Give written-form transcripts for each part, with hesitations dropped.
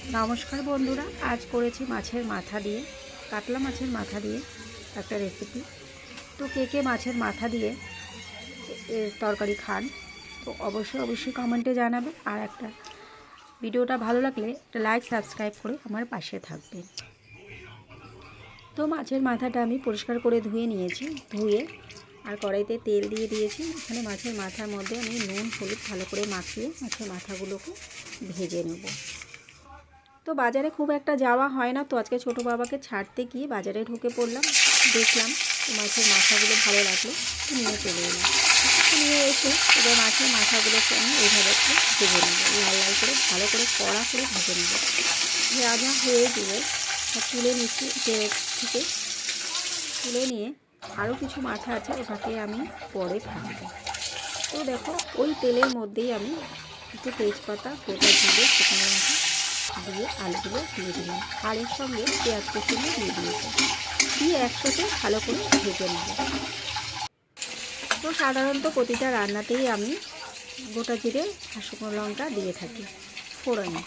নমস্কার বন্ধুরা, আজ করেছি মাছের মাথা দিয়ে, কাতলা মাছের মাথা দিয়ে একটা রেসিপি। তো কে কে মাছের মাথা দিয়ে তরকারি খান তো অবশ্যই কমেন্টে জানাবেন। আর একটা ভিডিওটা ভালো লাগলে একটা লাইক সাবস্ক্রাইব করে আমার পাশে থাকবেন। তো মাছের মাথাটা আমি পরিষ্কার করে ধুয়ে নিয়েছি। ধুয়ে আর কড়াইতে তেল দিয়ে দিয়েছি। এখানে মাছের মাথার মধ্যে আমি নুন হলুদ ভালো করে মাখিয়ে মাছের মাথাগুলোকে ভেজে নেব। তো বাজারে খুব একটা যাওয়া হয় না, তো আজকে ছোটো বাবাকে ছাড়তে গিয়ে বাজারে ঢুকে পড়লাম। দেখলাম মাছের মাথাগুলো ভালো লাগলো, নিয়ে চলে এলাম। নিয়ে এসে এবার মাছের মাথাগুলোকে আমি এইভাবে একটু ভেজে নেব, লাল লাল করে ভালো করে কড়া করে ভেজে নেব। ভাজা হয়ে গিয়ে তুলে নিচ্ছি তেল থেকে। তুলে নিয়ে আরও কিছু মাথা আছে, ওটাকে আমি পরে ভাজবো। তো দেখো ওই তেলের মধ্যেই আমি একটু তেজপাতা, গোটা জিরে, শুকনো লঙ্কা দিয়ে আলুগুলো দিয়ে দিলাম। আর এর সঙ্গে পেঁয়াজ কুচি দিয়ে দিয়েছি, দিয়ে একসাথে ভালো করে ভেজে নেব। তো সাধারণত প্রতিটা রান্নাতেই আমি গোটা জিরে আর শুকনো লঙ্কা দিয়ে থাকি ফোড়নে।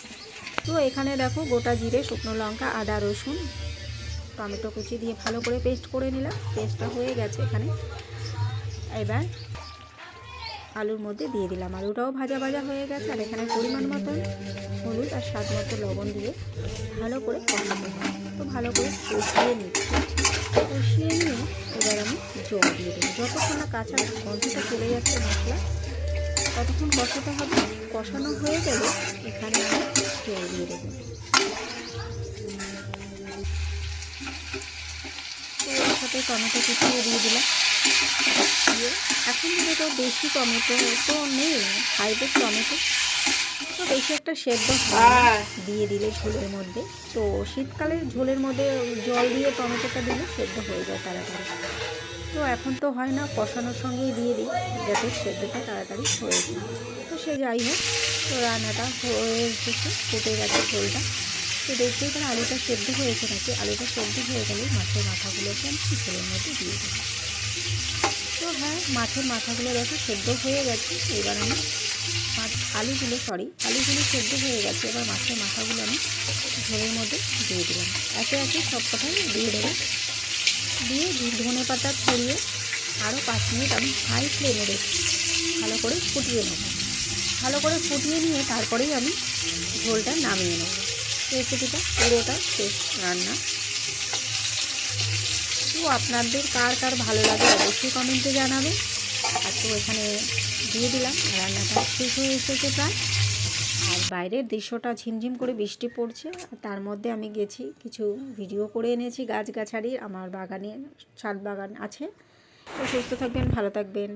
তো এখানে দেখো গোটা জিরে, শুকনো লঙ্কা, আদা, রসুন, টমেটো কুচি দিয়ে ভালো করে পেস্ট করে নিলাম। পেস্টটা হয়ে গেছে। এখানে এবার আলুর মধ্যে দিয়ে দিলাম। আলুটাও ভাজা ভাজা হয়ে গেছে। আর এখানে পরিমাণ মতন হলুদ আর স্বাদ মতো লবণ দিয়ে ভালো করে কষাতে হবে। তো ভালো করে কষিয়ে নিচ্ছি। কষিয়ে নিয়ে এবার আমি জল দিয়ে দেবো। যতক্ষণ না কাঁচা গন্ধটা চলে যাচ্ছে মশলা, ততক্ষণ কষাতে হবে। কষানো হয়ে গেলে এখানে আমি জল দিয়ে দেবো। তো এর সাথে টমেটো কুচিয়ে দিয়ে দিলাম। দিয়ে এখন তো বেশি টমেটো তো নেই, হাইব্রিড টমেটো তো বেশি একটা সেদ্ধ দিয়ে দিলে ঝোলের মধ্যে। তো শীতকালে ঝোলের মধ্যে জল দিয়ে টমেটোটা দিলে সেদ্ধ হয়ে যায় তাড়াতাড়ি। তো এখন তো হয় না, কষানোর সঙ্গেই দিয়ে দিই যাতে সেদ্ধটা তাড়াতাড়ি হয়ে যায়। তো সে যাই হোক, তো রান্নাটা হয়ে এসেছে, ফুটে গেছে ঝোলটা। তো দেখতেই পারে আলুটা সেদ্ধ হয়েছে নাকি। আলুটা সেদ্ধ হয়ে গেলে মাছের মাথাগুলোকে আমি ঝোলের মধ্যে দিয়ে দেবো। তো হ্যাঁ, মাছের মাথাগুলো দেখো সেদ্ধ হয়ে গেছে। এবার আমি আলুগুলো সেদ্ধ হয়ে গেছে। এবার মাছের মাথাগুলো আমি ঝোলের মধ্যে দিয়ে দিলাম। একে একে সব কথাই দিয়ে দেবো। দিয়ে ধনে পাতা ছড়িয়ে আরও 5 মিনিট আমি হাই ফ্লেমে রেখে ভালো করে ফুটিয়ে নেব। ভালো করে ফুটিয়ে নিয়ে তারপরেই আমি ঝোলটা নামিয়ে নেব। রেসিপিটা পুরোটা শেষ রান্না। তো আপনাদের কার কার ভালো লাগে অবশ্যই কমেন্টে জানাবেন। আর তো এখানে দিয়ে দিলাম। রান্নাটা শেষ হয়ে এসেছে প্রায়। আর বাইরের দৃশ্যটা ঝিমঝিম করে বৃষ্টি পড়ছে। আর তার মধ্যে আমি গেছি কিছু ভিডিও করে এনেছি গাছগাছালির। আমার বাগানে ছাদ বাগান আছে। তো সুস্থ থাকবেন, ভালো থাকবেন।